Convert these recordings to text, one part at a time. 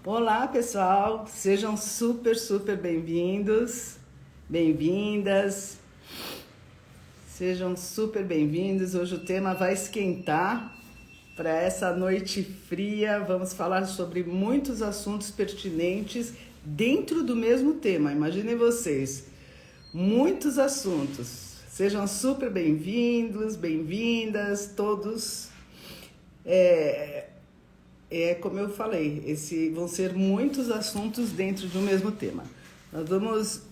Olá, pessoal, sejam super bem-vindos, bem-vindas, sejam super bem-vindos. Hoje o tema vai esquentar para essa noite fria. Vamos falar sobre muitos assuntos pertinentes dentro do mesmo tema. Imaginem vocês, muitos assuntos. Sejam super bem-vindos, bem-vindas, todos. Como eu falei, vão ser muitos assuntos dentro de um mesmo tema. Nós vamos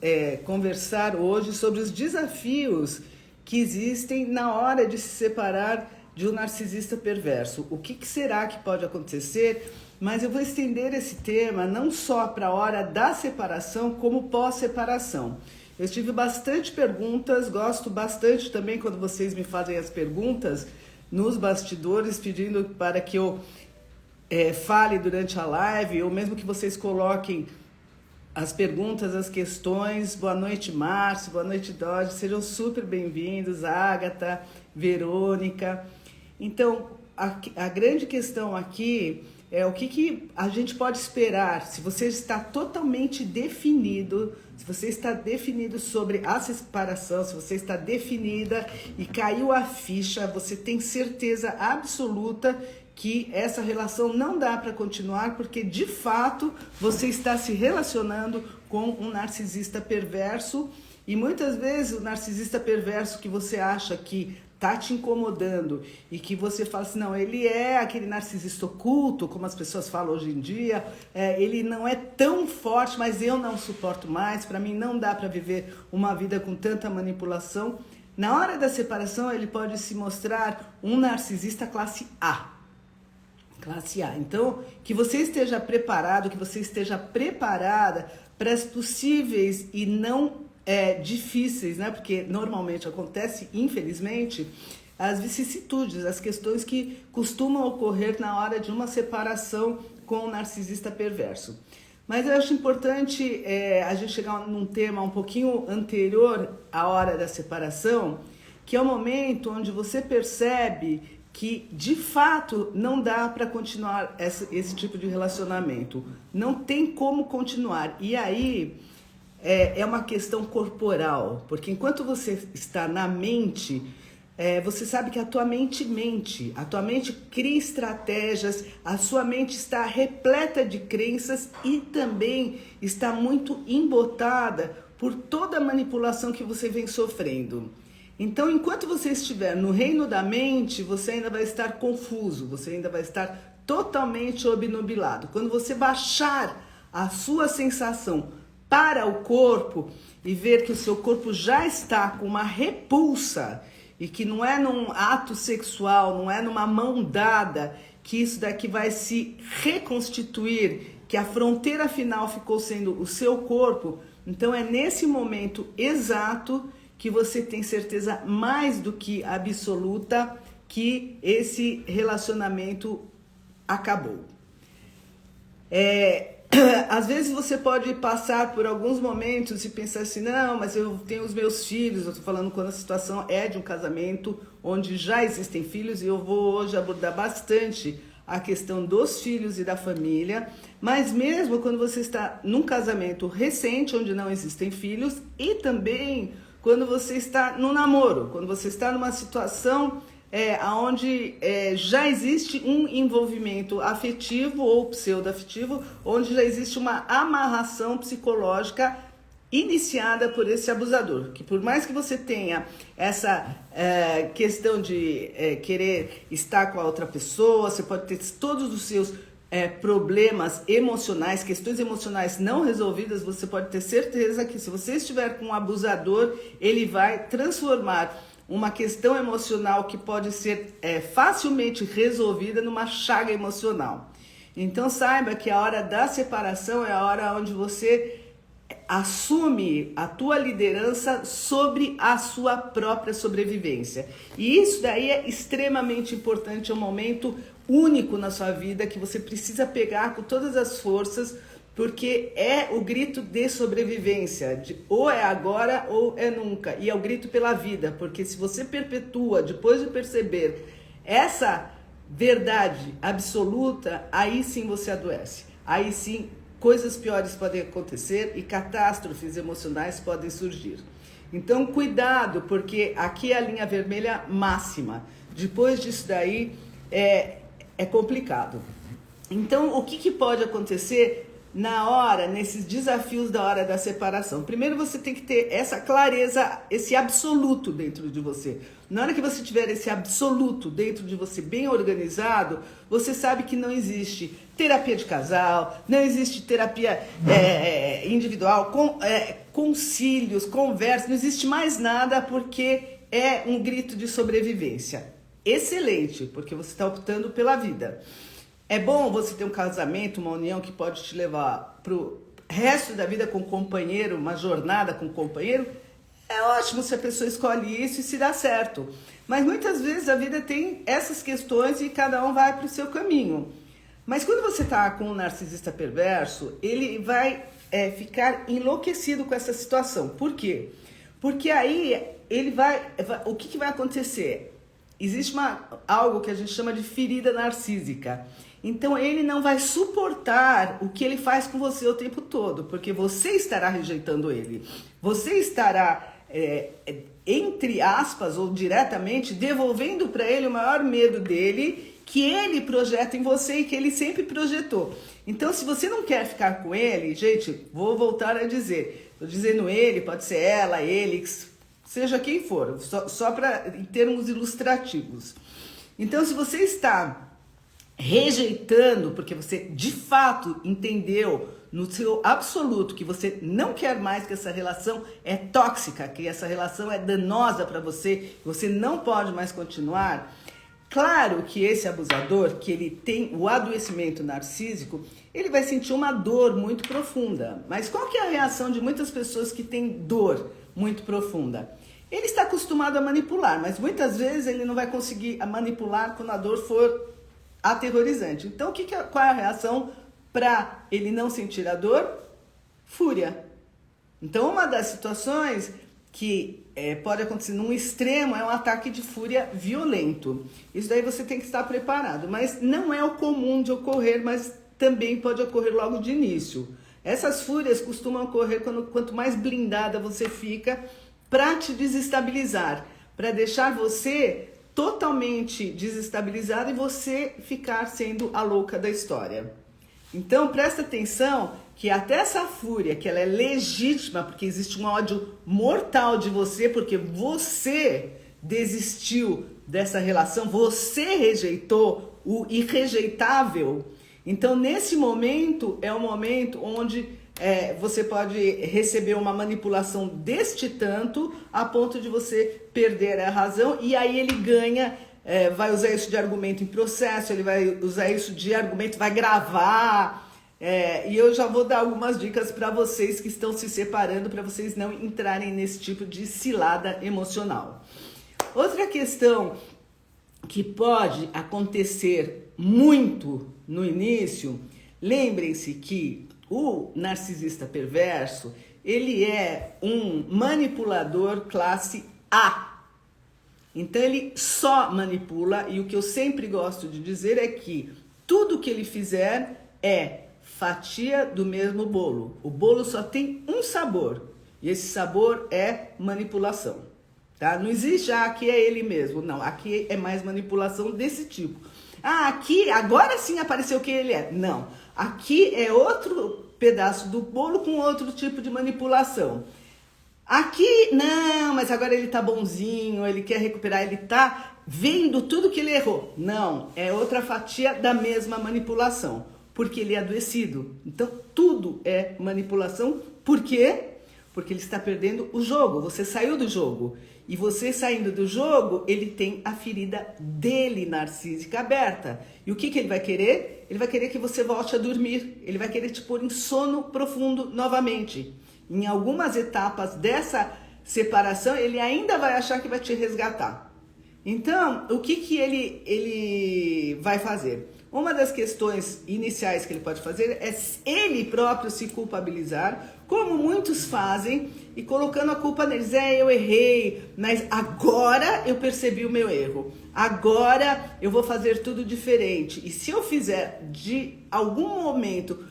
conversar hoje sobre os desafios que existem na hora de se separar de um narcisista perverso. O que será que pode acontecer? Mas eu vou estender esse tema não só para a hora da separação, como pós-separação. Eu tive bastante perguntas, gosto bastante também quando vocês me fazem as perguntas nos bastidores, pedindo para que eu fale durante a live, ou mesmo que vocês coloquem as perguntas, as questões. Boa noite, Márcio, boa noite, Dodge, sejam super bem-vindos, Ágata, Verônica. Então, a grande questão aqui é o que a gente pode esperar, se você está totalmente definido, se você está definido sobre a separação, se você está definida e caiu a ficha, você tem certeza absoluta que essa relação não dá para continuar, porque de fato você está se relacionando com um narcisista perverso, e muitas vezes o narcisista perverso que você acha que tá te incomodando e que você fala assim, não, ele é aquele narcisista oculto, como as pessoas falam hoje em dia, ele não é tão forte, mas eu não suporto mais, para mim não dá para viver uma vida com tanta manipulação. Na hora da separação ele pode se mostrar um narcisista classe A. Classe A. Então, que você esteja preparado, que você esteja preparada para as possíveis e não difíceis, né? Porque normalmente acontece, infelizmente, as vicissitudes, as questões que costumam ocorrer na hora de uma separação com o narcisista perverso. Mas eu acho importante a gente chegar num tema um pouquinho anterior à hora da separação, que é o momento onde você percebe que de fato não dá para continuar esse tipo de relacionamento, não tem como continuar. E aí é uma questão corporal, porque enquanto você está na mente, você sabe que a tua mente mente, a tua mente cria estratégias, a sua mente está repleta de crenças e também está muito embotada por toda a manipulação que você vem sofrendo. Então, enquanto você estiver no reino da mente, você ainda vai estar confuso, você ainda vai estar totalmente obnubilado. Quando você baixar a sua sensação para o corpo e ver que o seu corpo já está com uma repulsa e que não é num ato sexual, não é numa mão dada, que isso daqui vai se reconstituir, que a fronteira final ficou sendo o seu corpo, então é nesse momento exato que você tem certeza mais do que absoluta que esse relacionamento acabou. Às vezes você pode passar por alguns momentos e pensar assim, não, mas eu tenho os meus filhos, eu estou falando quando a situação é de um casamento onde já existem filhos, e eu vou hoje abordar bastante a questão dos filhos e da família, mas mesmo quando você está num casamento recente, onde não existem filhos, e também quando você está no namoro, quando você está numa situação onde já existe um envolvimento afetivo ou pseudo-afetivo, onde já existe uma amarração psicológica iniciada por esse abusador, que por mais que você tenha essa questão de querer estar com a outra pessoa, você pode ter todos os seus problemas emocionais, questões emocionais não resolvidas, você pode ter certeza que se você estiver com um abusador, ele vai transformar uma questão emocional que pode ser facilmente resolvida numa chaga emocional. Então saiba que a hora da separação é a hora onde você assume a tua liderança sobre a sua própria sobrevivência. E isso daí é extremamente importante, é um momento único na sua vida que você precisa pegar com todas as forças, porque é o grito de sobrevivência, ou é agora ou é nunca, e é o grito pela vida, porque se você perpetua, depois de perceber essa verdade absoluta, aí sim você adoece. aí sim coisas piores podem acontecer e catástrofes emocionais podem surgir. Então cuidado, porque aqui é a linha vermelha máxima. Depois disso daí é complicado. Então o que pode acontecer nesses desafios da hora da separação? Primeiro você tem que ter essa clareza, esse absoluto dentro de você. Na hora que você tiver esse absoluto dentro de você bem organizado, você sabe que não existe terapia de casal, não existe terapia individual, concílios, conversas, não existe mais nada, porque é um grito de sobrevivência. Excelente, porque você está optando pela vida. É bom você ter um casamento, uma união que pode te levar para o resto da vida com um companheiro, uma jornada com um companheiro. É ótimo se a pessoa escolhe isso e se dá certo. Mas muitas vezes a vida tem essas questões e cada um vai para o seu caminho. Mas quando você está com um narcisista perverso, ele vai ficar enlouquecido com essa situação. Por quê? Porque aí o que vai acontecer? Existe algo que a gente chama de ferida narcísica. Então ele não vai suportar o que ele faz com você o tempo todo, porque você estará rejeitando ele. Você estará, entre aspas, ou diretamente, devolvendo para ele o maior medo dele, que ele projeta em você e que ele sempre projetou. Então, se você não quer ficar com ele, gente, vou voltar a dizer. Estou dizendo ele, pode ser ela, ele, seja quem for, só em termos ilustrativos. Então, se você está rejeitando, porque você de fato entendeu no seu absoluto que você não quer mais, que essa relação é tóxica, que essa relação é danosa para você, você não pode mais continuar. Claro que esse abusador, que ele tem o adoecimento narcísico, ele vai sentir uma dor muito profunda. Mas qual que é a reação de muitas pessoas que têm dor muito profunda? Ele está acostumado a manipular, mas muitas vezes ele não vai conseguir manipular quando a dor for aterrorizante. Então, qual é a reação para ele não sentir a dor? Fúria. Então, uma das situações que pode acontecer num extremo é um ataque de fúria violento. Isso daí você tem que estar preparado, mas não é o comum de ocorrer, mas também pode ocorrer logo de início. Essas fúrias costumam ocorrer quanto mais blindada você fica para te desestabilizar, para deixar você totalmente desestabilizado e você ficar sendo a louca da história. Então presta atenção que até essa fúria, que ela é legítima, porque existe um ódio mortal de você, porque você desistiu dessa relação, você rejeitou o irrejeitável. Então nesse momento é um momento onde você pode receber uma manipulação deste tanto a ponto de você perder a razão, e aí ele ganha, vai usar isso de argumento em processo, ele vai usar isso de argumento, vai gravar, e eu já vou dar algumas dicas para vocês que estão se separando, para vocês não entrarem nesse tipo de cilada emocional. Outra questão que pode acontecer muito no início, lembrem-se que o narcisista perverso, ele é um manipulador classe A. Então ele só manipula, e o que eu sempre gosto de dizer é que tudo que ele fizer é fatia do mesmo bolo. O bolo só tem um sabor, e esse sabor é manipulação. Tá? Não existe, aqui é ele mesmo. Não, aqui é mais manipulação desse tipo. Aqui, agora sim apareceu quem ele é. Não, aqui é outro pedaço do bolo com outro tipo de manipulação. Aqui, não, mas agora ele tá bonzinho, ele quer recuperar, ele tá vendo tudo que ele errou. Não, é outra fatia da mesma manipulação, porque ele é adoecido. Então, tudo é manipulação. Por quê? Porque ele está perdendo o jogo, você saiu do jogo. E você saindo do jogo, ele tem a ferida dele narcísica aberta. E o que ele vai querer? Ele vai querer que você volte a dormir. Ele vai querer te pôr em sono profundo novamente. Em algumas etapas dessa separação, ele ainda vai achar que vai te resgatar. Então, o que ele vai fazer? uma das questões iniciais que ele pode fazer é ele próprio se culpabilizar, como muitos fazem, e colocando a culpa neles. Eu errei, mas agora eu percebi o meu erro. Agora eu vou fazer tudo diferente. E se eu fizer de algum momento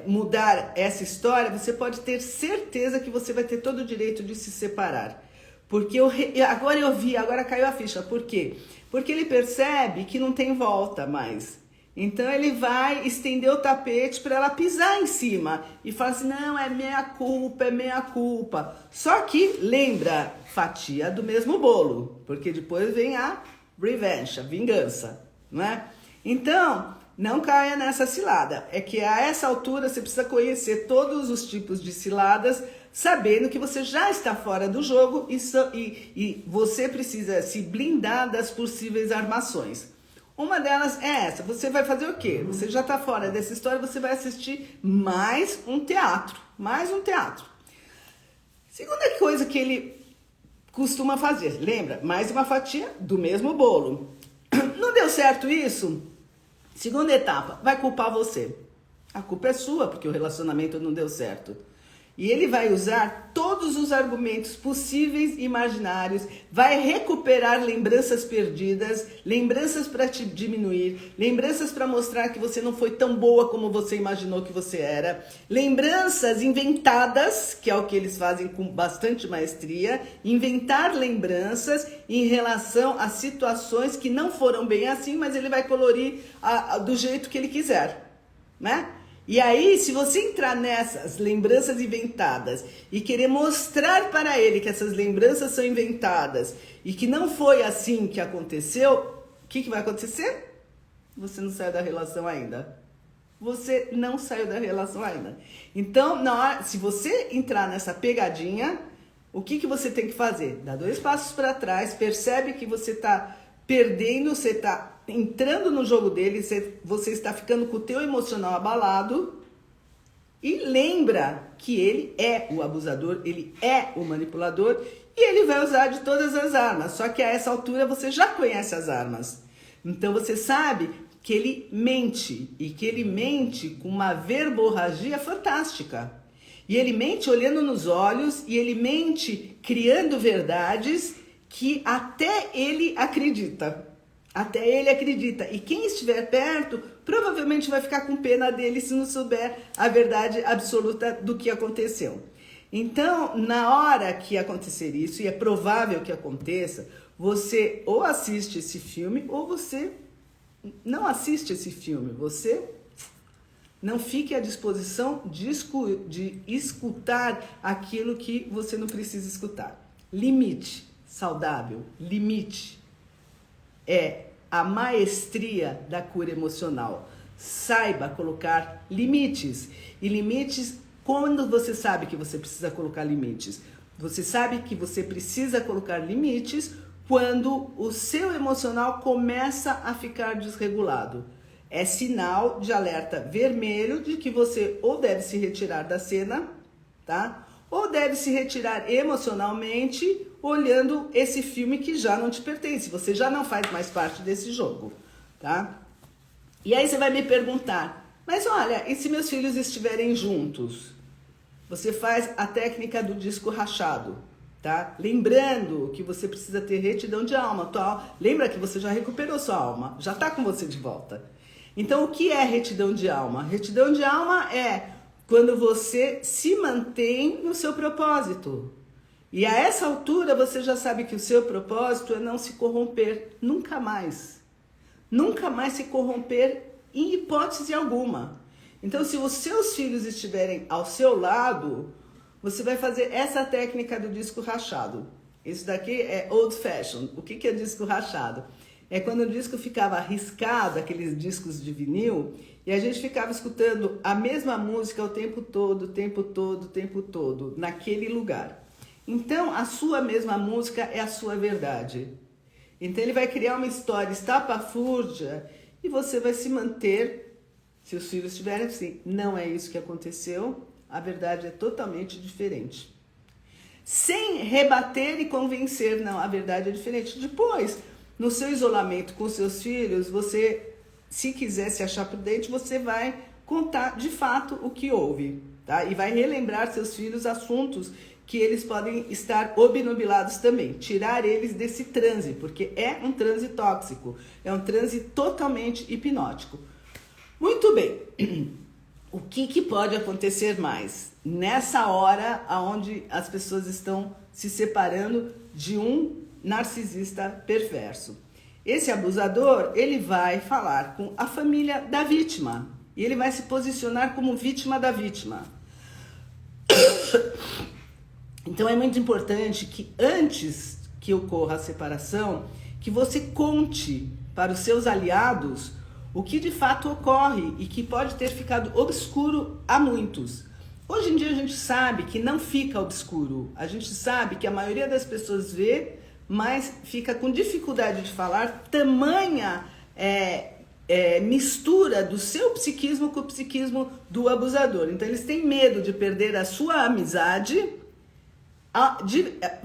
mudar essa história, você pode ter certeza que você vai ter todo o direito de se separar. Porque agora eu vi, agora caiu a ficha. Por quê? Porque ele percebe que não tem volta mais. Então ele vai estender o tapete para ela pisar em cima e falar assim, não, é minha culpa, é minha culpa. Só que lembra, fatia do mesmo bolo, porque depois vem a revenge, a vingança, não é? Então, não caia nessa cilada. É que a essa altura você precisa conhecer todos os tipos de ciladas, sabendo que você já está fora do jogo e você precisa se blindar das possíveis armações. Uma delas é essa. Você vai fazer o quê? Você já está fora dessa história, você vai assistir mais um teatro. Mais um teatro. Segunda coisa que ele costuma fazer, lembra? Mais uma fatia do mesmo bolo. Não deu certo isso? Segunda etapa, vai culpar você. A culpa é sua, porque o relacionamento não deu certo. E ele vai usar todos os argumentos possíveis e imaginários, vai recuperar lembranças perdidas, lembranças para te diminuir, lembranças para mostrar que você não foi tão boa como você imaginou que você era, lembranças inventadas, que é o que eles fazem com bastante maestria, inventar lembranças em relação a situações que não foram bem assim, mas ele vai colorir do jeito que ele quiser, né? E aí, se você entrar nessas lembranças inventadas e querer mostrar para ele que essas lembranças são inventadas e que não foi assim que aconteceu, o que vai acontecer? Você não saiu da relação ainda. Você não saiu da relação ainda. Então, se você entrar nessa pegadinha, o que você tem que fazer? Dá 2 passos para trás, percebe que você está perdendo, você está entrando no jogo dele, você está ficando com o teu emocional abalado e lembra que ele é o abusador, ele é o manipulador e ele vai usar de todas as armas, só que a essa altura você já conhece as armas. Então você sabe que ele mente e que ele mente com uma verborragia fantástica. E ele mente olhando nos olhos e ele mente criando verdades que até ele acredita. Até ele acredita. E quem estiver perto provavelmente vai ficar com pena dele se não souber a verdade absoluta do que aconteceu. Então, na hora que acontecer isso, e é provável que aconteça, você ou assiste esse filme ou você não assiste esse filme. Você não fique à disposição de escutar aquilo que você não precisa escutar. Limite saudável, limite. É a maestria da cura emocional. Saiba colocar limites. E limites, quando você sabe que você precisa colocar limites? Você sabe que você precisa colocar limites quando o seu emocional começa a ficar desregulado. É sinal de alerta vermelho de que você ou deve se retirar da cena, tá? Ou deve se retirar emocionalmente olhando esse filme que já não te pertence. Você já não faz mais parte desse jogo, tá? E aí você vai me perguntar, mas olha, e se meus filhos estiverem juntos? Você faz a técnica do disco rachado, tá? Lembrando que você precisa ter retidão de alma. Lembra que você já recuperou sua alma, já tá com você de volta. Então, o que é retidão de alma? Retidão de alma é quando você se mantém no seu propósito. E a essa altura você já sabe que o seu propósito é não se corromper nunca mais. Nunca mais se corromper em hipótese alguma. Então, se os seus filhos estiverem ao seu lado, você vai fazer essa técnica do disco rachado. Isso daqui é old fashion. O que é disco rachado? É quando o disco ficava riscado, aqueles discos de vinil, e a gente ficava escutando a mesma música o tempo todo, naquele lugar. Então, a sua mesma música é a sua verdade. Então, ele vai criar uma história estapafúrdia e você vai se manter, se os filhos estiverem assim, não é isso que aconteceu, a verdade é totalmente diferente. Sem rebater e convencer, não, a verdade é diferente. Depois, no seu isolamento com seus filhos, você se quiser se achar prudente, você vai contar de fato o que houve, tá? E vai relembrar seus filhos assuntos que eles podem estar obnubilados também. Tirar eles desse transe, porque é um transe tóxico, é um transe totalmente hipnótico. Muito bem. O que pode acontecer mais? Nessa hora onde as pessoas estão se separando de um narcisista perverso. Esse abusador, ele vai falar com a família da vítima. E ele vai se posicionar como vítima da vítima. Então é muito importante que antes que ocorra a separação, que você conte para os seus aliados o que de fato ocorre e que pode ter ficado obscuro a muitos. Hoje em dia a gente sabe que não fica obscuro. A gente sabe que a maioria das pessoas vê, mas fica com dificuldade de falar, tamanha mistura do seu psiquismo com o psiquismo do abusador. Então eles têm medo de perder a sua amizade,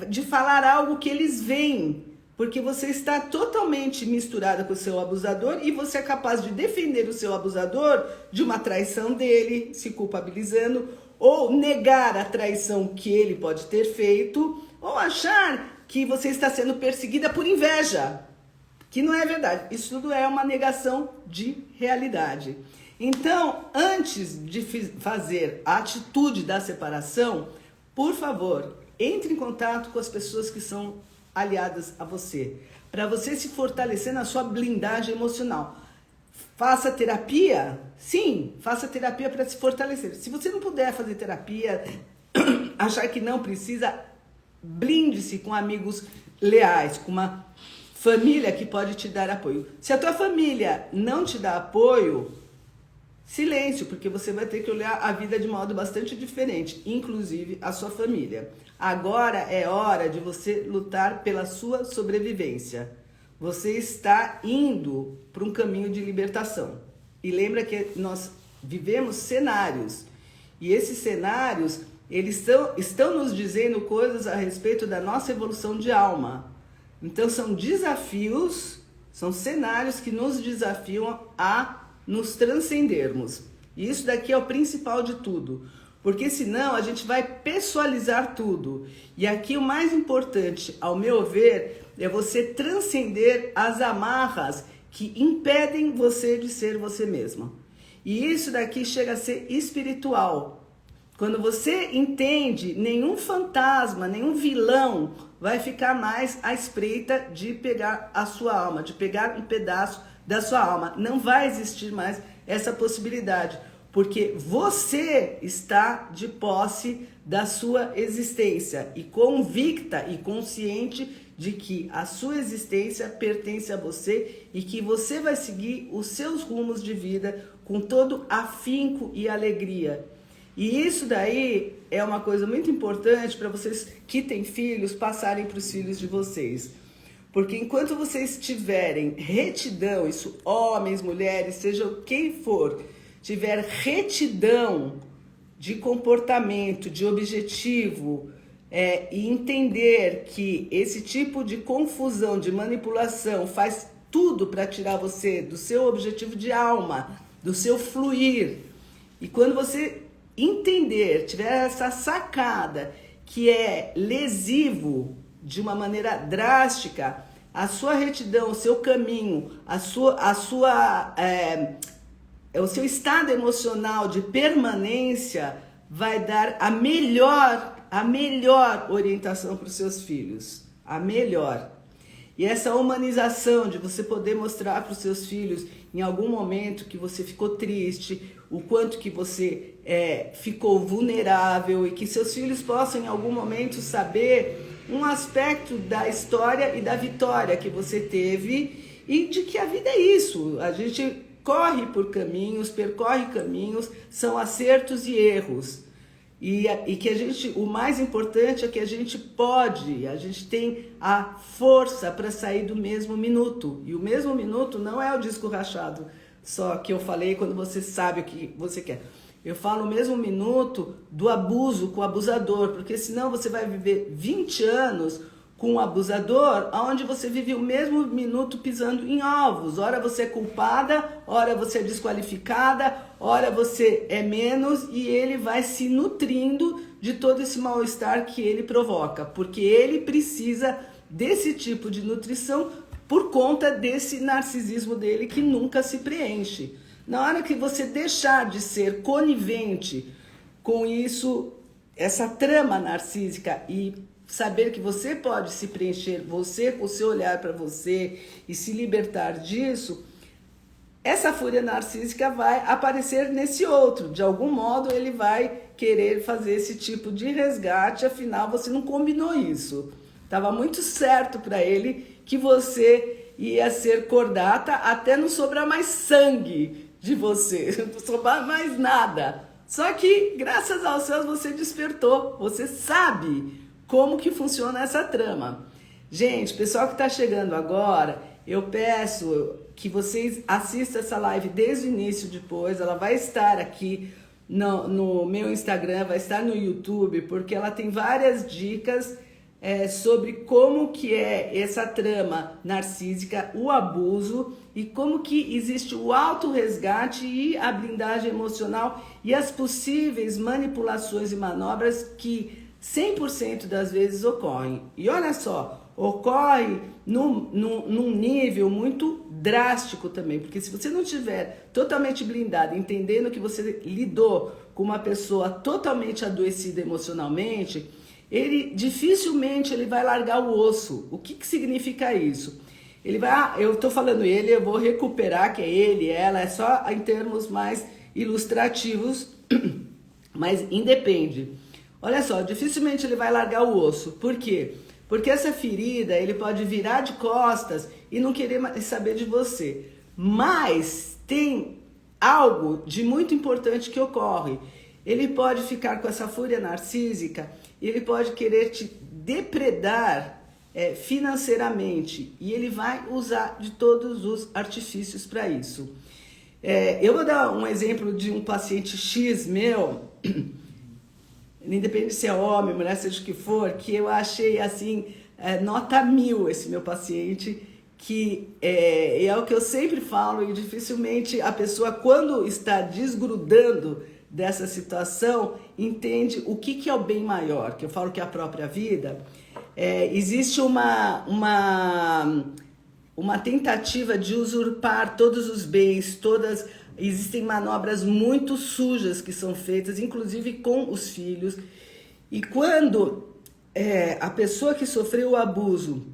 de falar algo que eles veem, porque você está totalmente misturada com o seu abusador e você é capaz de defender o seu abusador de uma traição dele, se culpabilizando, ou negar a traição que ele pode ter feito, ou achar que você está sendo perseguida por inveja, que não é verdade. Isso tudo é uma negação de realidade. Então, antes de fazer a atitude da separação, por favor, entre em contato com as pessoas que são aliadas a você, para você se fortalecer na sua blindagem emocional. Faça terapia? Sim, faça terapia para se fortalecer. Se você não puder fazer terapia, achar que não precisa, blinde-se com amigos leais, com uma família que pode te dar apoio. Se a tua família não te dá apoio, silêncio, porque você vai ter que olhar a vida de modo bastante diferente, inclusive a sua família. Agora é hora de você lutar pela sua sobrevivência. Você está indo para um caminho de libertação. E lembra que nós vivemos cenários. E esses cenários, eles estão nos dizendo coisas a respeito da nossa evolução de alma. Então são desafios, são cenários que nos desafiam a nos transcendermos. E isso daqui é o principal de tudo. Porque senão a gente vai pessoalizar tudo. E aqui o mais importante, ao meu ver, é você transcender as amarras que impedem você de ser você mesma. E isso daqui chega a ser espiritual. Quando você entende, nenhum fantasma, nenhum vilão vai ficar mais à espreita de pegar a sua alma, de pegar um pedaço da sua alma. Não vai existir mais essa possibilidade. Porque você está de posse da sua existência e convicta e consciente de que a sua existência pertence a você e que você vai seguir os seus rumos de vida com todo afinco e alegria. E isso daí é uma coisa muito importante para vocês que têm filhos passarem para os filhos de vocês. Porque enquanto vocês tiverem retidão, isso homens, mulheres, seja quem for, tiver retidão de comportamento, de objetivo, e entender que esse tipo de confusão, de manipulação faz tudo para tirar você do seu objetivo de alma, do seu fluir. E quando você entender, tiver essa sacada que é lesivo de uma maneira drástica, a sua retidão, o seu caminho, o seu estado emocional de permanência vai dar a melhor orientação para os seus filhos. A melhor. E essa humanização de você poder mostrar para os seus filhos em algum momento que você ficou triste, o quanto que você ficou vulnerável e que seus filhos possam em algum momento saber um aspecto da história e da vitória que você teve e de que a vida é isso. A gente corre por caminhos, percorre caminhos, são acertos e erros. E que o mais importante é que a gente tem a força para sair do mesmo minuto. E o mesmo minuto não é o disco rachado, só que eu falei quando você sabe o que você quer. Eu falo o mesmo minuto do abuso com o abusador, porque senão você vai viver 20 anos com o abusador, onde você vive o mesmo minuto pisando em ovos. Ora você é culpada, ora você é desqualificada, ora você é menos, e ele vai se nutrindo de todo esse mal-estar que ele provoca, porque ele precisa desse tipo de nutrição por conta desse narcisismo dele que nunca se preenche. Na hora que você deixar de ser conivente com isso, essa trama narcísica, e saber que você pode se preencher, você com o seu olhar para você, e se libertar disso, essa fúria narcísica vai aparecer nesse outro. De algum modo ele vai querer fazer esse tipo de resgate, afinal você não combinou isso. Estava muito certo para ele que você ia ser cordata até não sobrar mais sangue de você, não sobrar mais nada. Só que, graças aos céus, você despertou, você sabe como que funciona essa trama. Gente, pessoal que está chegando agora, eu peço que vocês assistam essa live desde o início, depois. Ela vai estar aqui no meu Instagram, vai estar no YouTube, porque ela tem várias dicas sobre como que é essa trama narcísica, o abuso, e como que existe o autorresgate e a blindagem emocional e as possíveis manipulações e manobras que 100% das vezes ocorrem. E olha só, ocorre num nível muito drástico também, porque se você não tiver totalmente blindado, entendendo que você lidou com uma pessoa totalmente adoecida emocionalmente, ele dificilmente ele vai largar o osso. O que significa isso? Ele vai, eu estou falando ele, eu vou recuperar que é ele, ela, é só em termos mais ilustrativos, mas independe. Olha só, dificilmente ele vai largar o osso. Por quê? Porque essa ferida, ele pode virar de costas e não querer mais saber de você. Mas tem algo de muito importante que ocorre. Ele pode ficar com essa fúria narcísica e ele pode querer te depredar financeiramente. E ele vai usar de todos os artifícios para isso. Eu vou dar um exemplo de um paciente X meu, independente se é homem, mulher, seja o que for, que eu achei assim, nota 1000 esse meu paciente, que é o que eu sempre falo, e dificilmente a pessoa, quando está desgrudando dessa situação, entende o que é o bem maior, que eu falo que é a própria vida. Existe uma tentativa de usurpar todos os bens, existem manobras muito sujas que são feitas, inclusive com os filhos. E quando a pessoa que sofreu o abuso,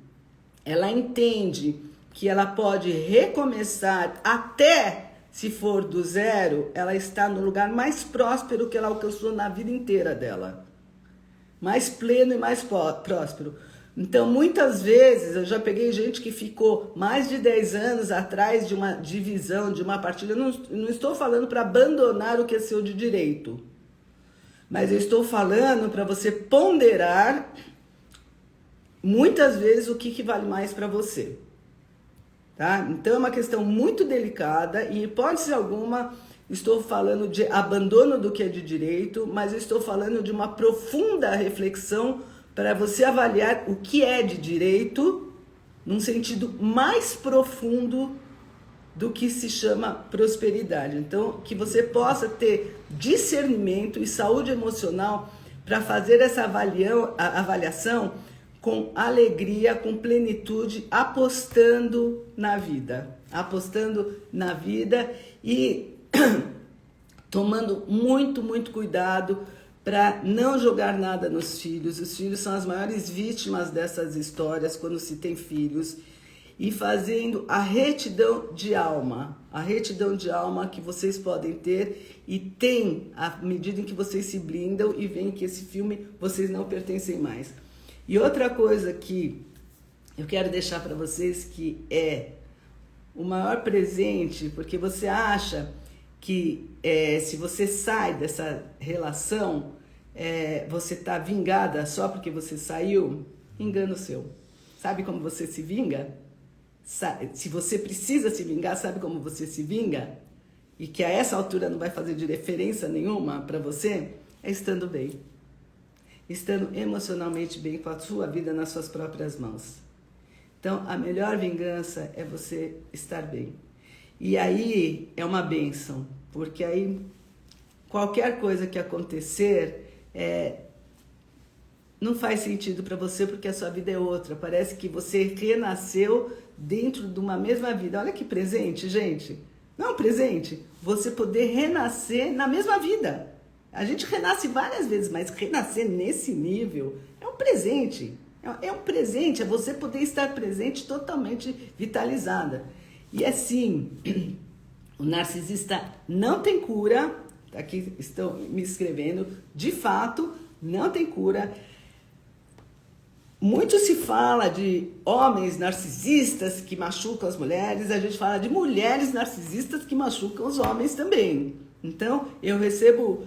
ela entende que ela pode recomeçar até se for do zero, ela está no lugar mais próspero que ela alcançou na vida inteira dela. Mais pleno e mais próspero. Então, muitas vezes, eu já peguei gente que ficou mais de 10 anos atrás de uma divisão, de uma partilha. Eu não estou falando para abandonar o que é seu de direito. Mas eu estou falando para você ponderar, muitas vezes, o que vale mais para você. Tá? Então, é uma questão muito delicada e, hipótese alguma, estou falando de abandono do que é de direito, mas eu estou falando de uma profunda reflexão para você avaliar o que é de direito num sentido mais profundo do que se chama prosperidade. Então, que você possa ter discernimento e saúde emocional para fazer essa avaliação com alegria, com plenitude, apostando na vida e tomando muito, muito cuidado para não jogar nada nos filhos. Os filhos são as maiores vítimas dessas histórias quando se tem filhos. E fazendo a retidão de alma que vocês podem ter e tem à medida em que vocês se blindam e veem que esse filme vocês não pertencem mais. E outra coisa que eu quero deixar para vocês, que é o maior presente, porque você acha que se você sai dessa relação, você está vingada só porque você saiu, engano seu. Sabe como você se vinga? Se você precisa se vingar, sabe como você se vinga? E que a essa altura não vai fazer diferença nenhuma para você? É estando bem. estando emocionalmente bem com a sua vida nas suas próprias mãos. Então, a melhor vingança é você estar bem. E aí é uma bênção, porque aí qualquer coisa que acontecer não faz sentido para você, porque a sua vida é outra. Parece que você renasceu dentro de uma mesma vida. Olha que presente, gente. Não é um presente? Você poder renascer na mesma vida. A gente renasce várias vezes, mas renascer nesse nível é um presente. É um presente, é você poder estar presente totalmente vitalizada. E assim, o narcisista não tem cura. Aqui estão me escrevendo. De fato, não tem cura. Muito se fala de homens narcisistas que machucam as mulheres, a gente fala de mulheres narcisistas que machucam os homens também. Então, eu recebo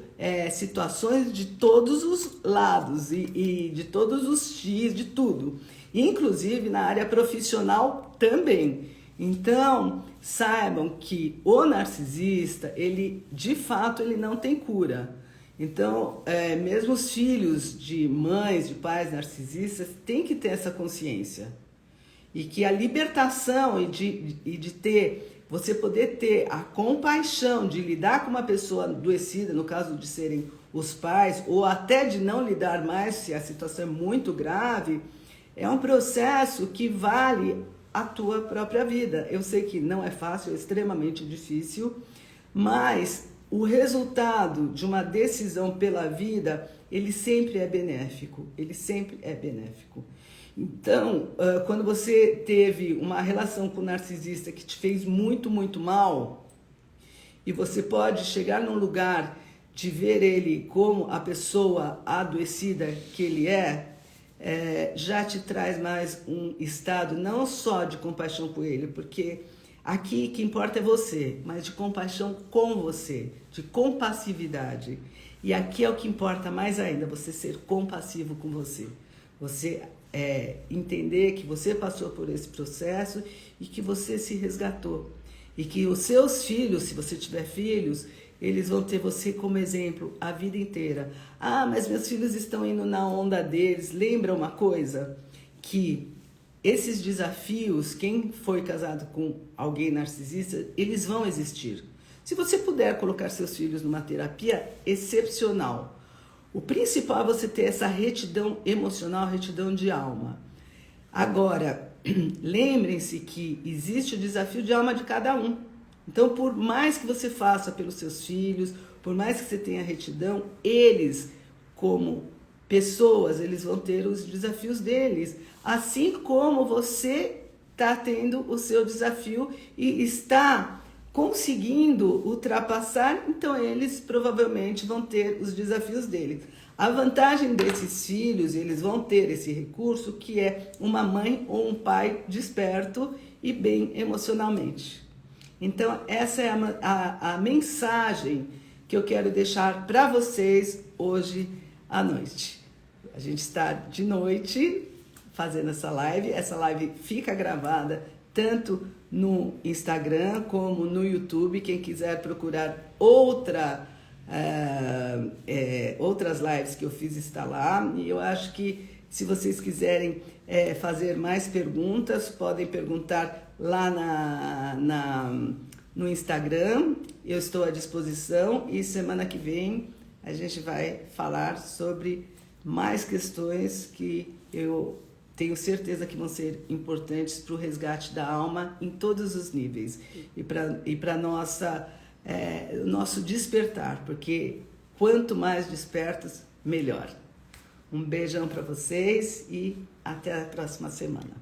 situações de todos os lados e de todos os X, de tudo. Inclusive na área profissional também. Então, saibam que o narcisista, ele, de fato, ele não tem cura. Então, mesmo os filhos de mães, de pais narcisistas, têm que ter essa consciência. E que a libertação e de ter, você poder ter a compaixão de lidar com uma pessoa adoecida, no caso de serem os pais, ou até de não lidar mais se a situação é muito grave, é um processo que vale a tua própria vida. Eu sei que não é fácil, é extremamente difícil, mas o resultado de uma decisão pela vida, ele sempre é benéfico, ele sempre é benéfico. Então, quando você teve uma relação com o narcisista que te fez muito, muito mal, e você pode chegar num lugar de ver ele como a pessoa adoecida que ele já te traz mais um estado não só de compaixão com ele, porque aqui o que importa é você, mas de compaixão com você, de compassividade. E aqui é o que importa mais ainda, você ser compassivo com você. Você entender que você passou por esse processo e que você se resgatou. E que os seus filhos, se você tiver filhos, eles vão ter você como exemplo a vida inteira. Ah, mas meus filhos estão indo na onda deles. Lembra uma coisa? Que esses desafios, quem foi casado com alguém narcisista, eles vão existir. Se você puder colocar seus filhos numa terapia excepcional, o principal é você ter essa retidão emocional, retidão de alma. Agora, lembrem-se que existe o desafio de alma de cada um. Então, por mais que você faça pelos seus filhos, por mais que você tenha retidão, eles, como pessoas, eles vão ter os desafios deles. Assim como você está tendo o seu desafio e está conseguindo ultrapassar, então eles provavelmente vão ter os desafios deles. A vantagem desses filhos, eles vão ter esse recurso que é uma mãe ou um pai desperto e bem emocionalmente. Então essa é a mensagem que eu quero deixar para vocês hoje à noite. A gente está de noite fazendo essa live fica gravada tanto no Instagram como no YouTube. Quem quiser procurar outras lives que eu fiz está lá. E eu acho que se vocês quiserem fazer mais perguntas, podem perguntar lá no Instagram. Eu estou à disposição e semana que vem a gente vai falar sobre mais questões que eu tenho certeza que vão ser importantes para o resgate da alma em todos os níveis e para nosso despertar, porque quanto mais despertos, melhor. Um beijão para vocês e até a próxima semana.